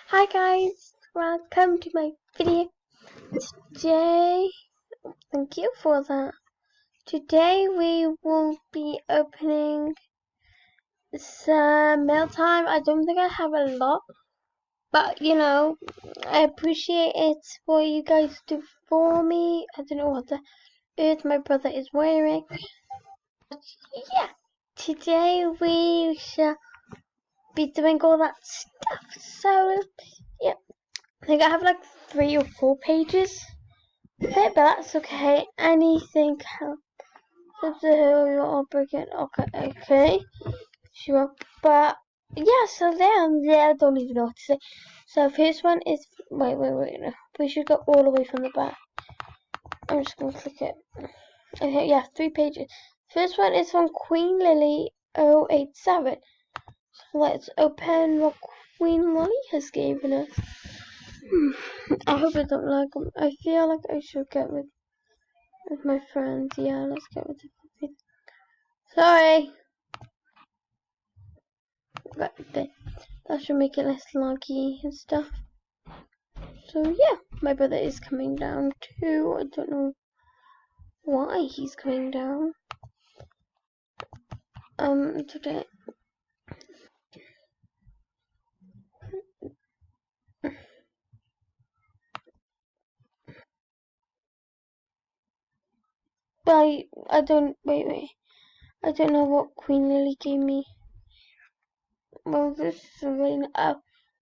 Hi guys, welcome to my video. Today, thank you for that. Today we will be opening some mail time. I don't think I have a lot, but I appreciate it for you guys to do for me. I don't know what the earth my brother is wearing. But yeah, today we shall be doing all that stuff. So yeah. I think I have like 3 or 4 pages of it, but that's okay. Anything else? You're breaking. Okay, sure. But yeah, so I don't even know what to say. So first one is wait. No. We should go all the way from the back. I'm just gonna click it. Okay, yeah, 3 pages. First one is from Queen Lily 087. So let's open what Queen Lily has given us. I hope I don't like them. I feel like I should get with my friends. Yeah, let's get with it. Sorry. But that should make it less laggy and stuff. So yeah, my brother is coming down too. I don't know why he's coming down. Today. But I don't wait. I don't know what Queen Lily gave me. Well, this is really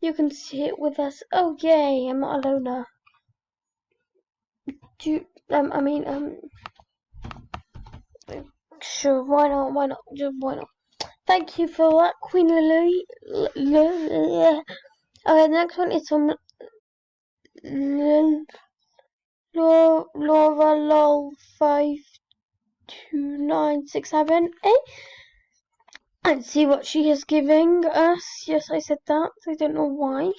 you can see it with us. Oh yay! I'm not alone now. Sure, why not? Why not? Just why not? Thank you for that, Queen Lily. Okay, the next one is from Laura Lol 52967 and see what she is giving us. Yes, I said that. I don't know why.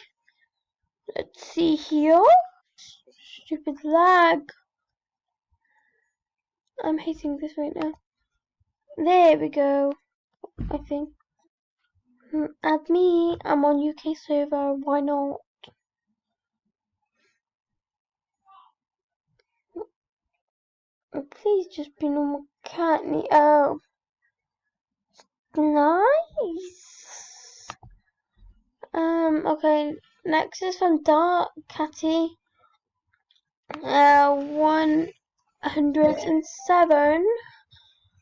Let's see here. Stupid lag. I'm hating this right now. There we go. I think. Add me. I'm on UK server. Why not? Please just be normal Catney. Oh, nice. Okay. Next is from Dark Catty. 107.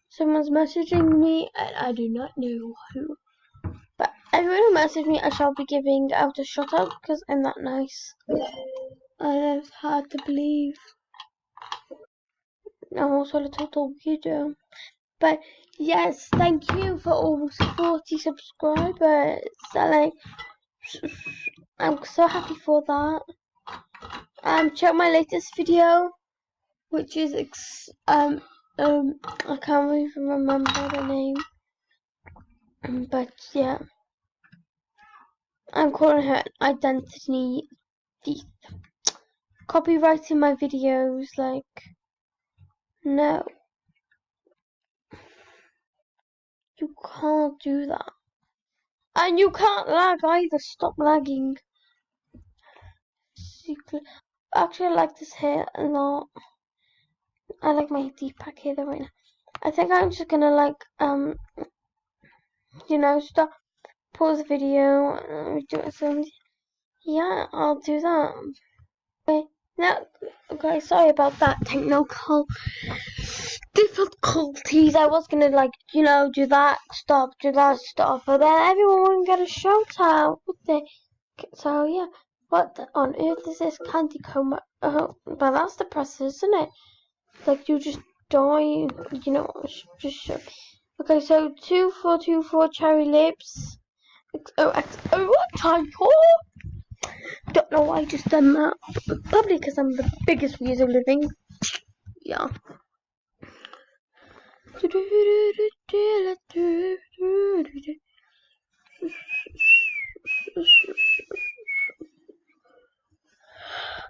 Someone's messaging me, and I do not know who. But everyone who messaged me, I shall be giving out a shout out because I'm that nice. It's hard to believe. I'm also a total weirdo. But yes, thank you for almost 40 subscribers. I'm so happy for that. Check my latest video, which is I can't even remember the name. But yeah, I'm calling her identity thief. Copyrighting my videos, like, no. You can't do that. And you can't lag either. Stop lagging. Actually, I like this hair a lot. I like my deep pack hair right now. I think I'm just gonna stop, pause the video, and do it. So yeah, I'll do that. Okay, now, okay, sorry about that technical difficulties. I was gonna do that stuff, but then everyone would get a shout out, would they? So yeah, what on earth is this candy comb? But that's the process, isn't it? Like you just die, just show. Okay, so 2424 cherry lips. XOXO, what typo? Don't know why I just done that. Probably because I'm the biggest weirdo living. Yeah.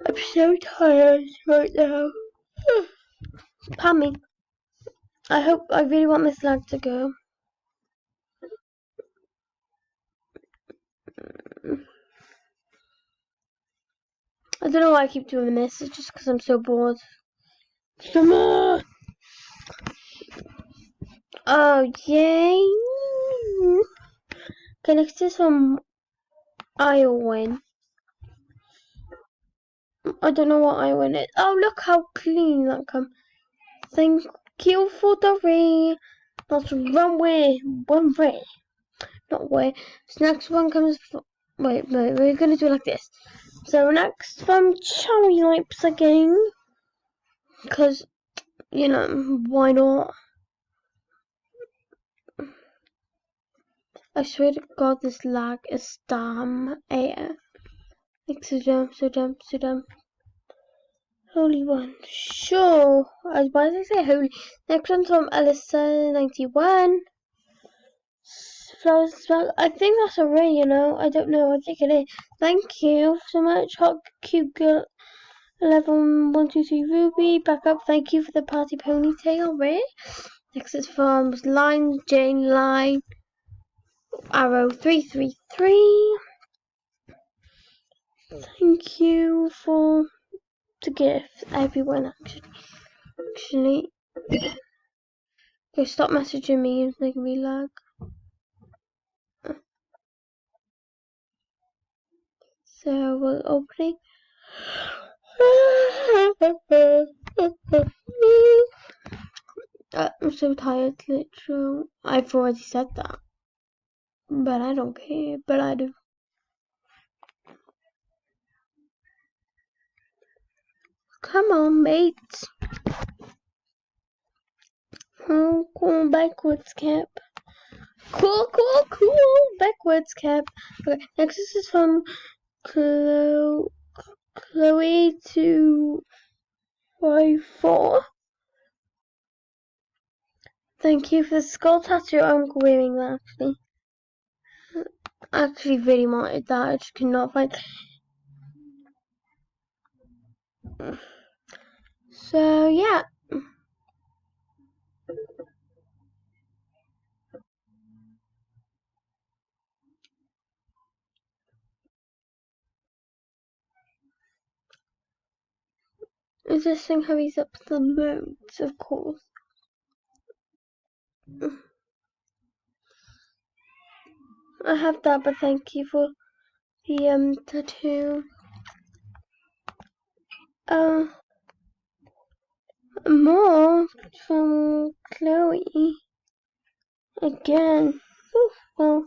I'm so tired right now. Pammy, I really want this lag to go. I don't know why I keep doing this. It's just because I'm so bored. Summer! Oh, yay! Okay, next is from Iowin. I don't know what Iowin is. Oh, look how clean that comes. Thank you for the rain. That's one way. Not way. So next one comes from... Wait, we're going to do it like this. So next from Cherry Lips again. Because, you know, why not? I swear to God, this lag is damn AF. Like, so dumb. Holy one. Sure. Why did I say holy? Next one's from Alyssa91. Flowers smell. I think that's a ray, you know. I don't know. I think it is. Thank you so much. Hot cute girl 11 1 2 3 Ruby. Back up. Thank you for the party ponytail, Ray. Next is from Line Jane Line Arrow 333. Thank you for the gift, everyone. Actually, okay, stop messaging me. It's making me lag. So we're opening. I'm so tired, literal. I've already said that, but I don't care. But I do. Come on, mates. Oh, cool backwards cap. Cool. Backwards cap. Okay, next this is from Chloe 254. Thank you for the skull tattoo. I'm wearing that actually. I actually really wanted that. I just cannot find. So yeah. Is this thing hurries up the modes, of course. I have that, but thank you for the tattoo. More from Chloe. Again. Ooh, well,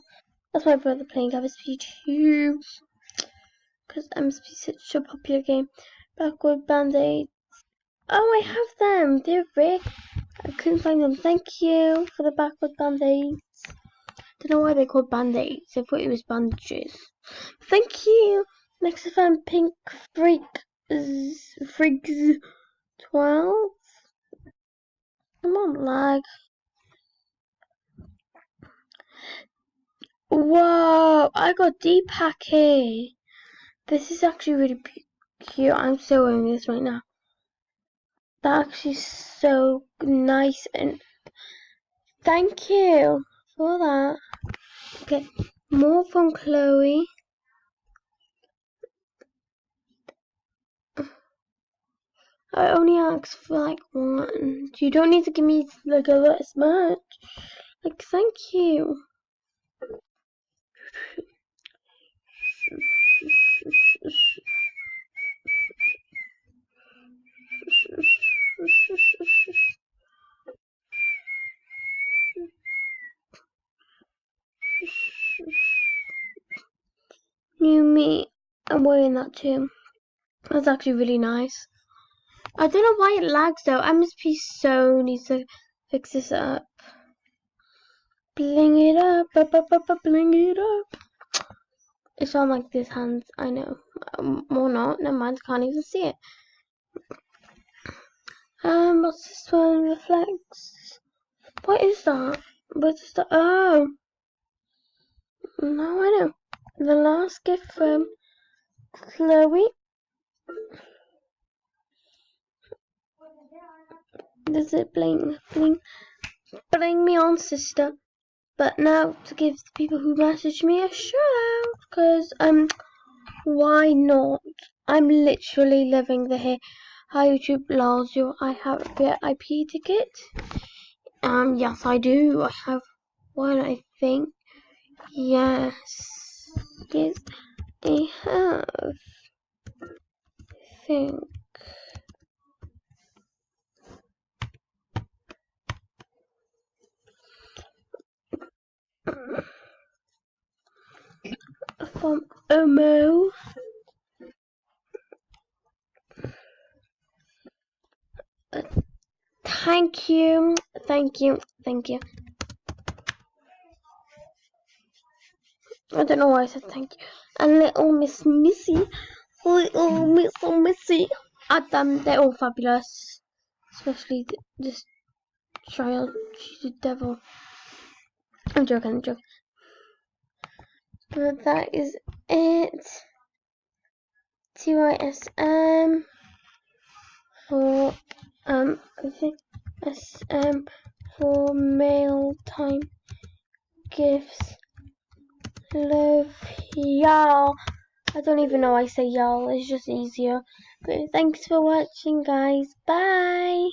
that's my brother playing MSP2. Because MSP is such a popular game. Backward Band-Aid. Oh, I have them. They're rare. I couldn't find them. Thank you for the backward Band-Aids. Don't know why they're called Band-Aids. I thought it was bandages. Thank you. Next is from Pink Frigs 12. Come on, lag. Whoa, I got Deepak here. This is actually really cute. I'm so wearing this right now. That's actually so nice, and thank you for that. Okay, more from Chloe. I only asked for like one. You don't need to give me like a lot as much. Like, thank you. New me. I'm wearing that too. That's actually really nice. I don't know why it lags though. MSP so needs to fix this up. Bling it up, bling it up. It's on like this hands, I know. Or not, never mind, can't even see it. What's this one? Reflects. What is that? What is that? Oh! No, I know. The last gift from Chloe. Does it bling me on, sister? But now to give the people who message me a shout out, because why not? I'm literally living the here. Hi YouTube, loves you. I have a VIP ticket. Yes, I do. I have one, I think. Yes, yes, I have. I think. From Omo. Thank you, thank you, thank you. I don't know why I said thank you. And little Miss Missy, little Miss Missy. They're all fabulous, especially this child. She's a devil. I'm joking. But that is it. TYSM for I think SM for mail time gifts. Love y'all. I don't even know why I say y'all, it's just easier. But thanks for watching, guys. Bye.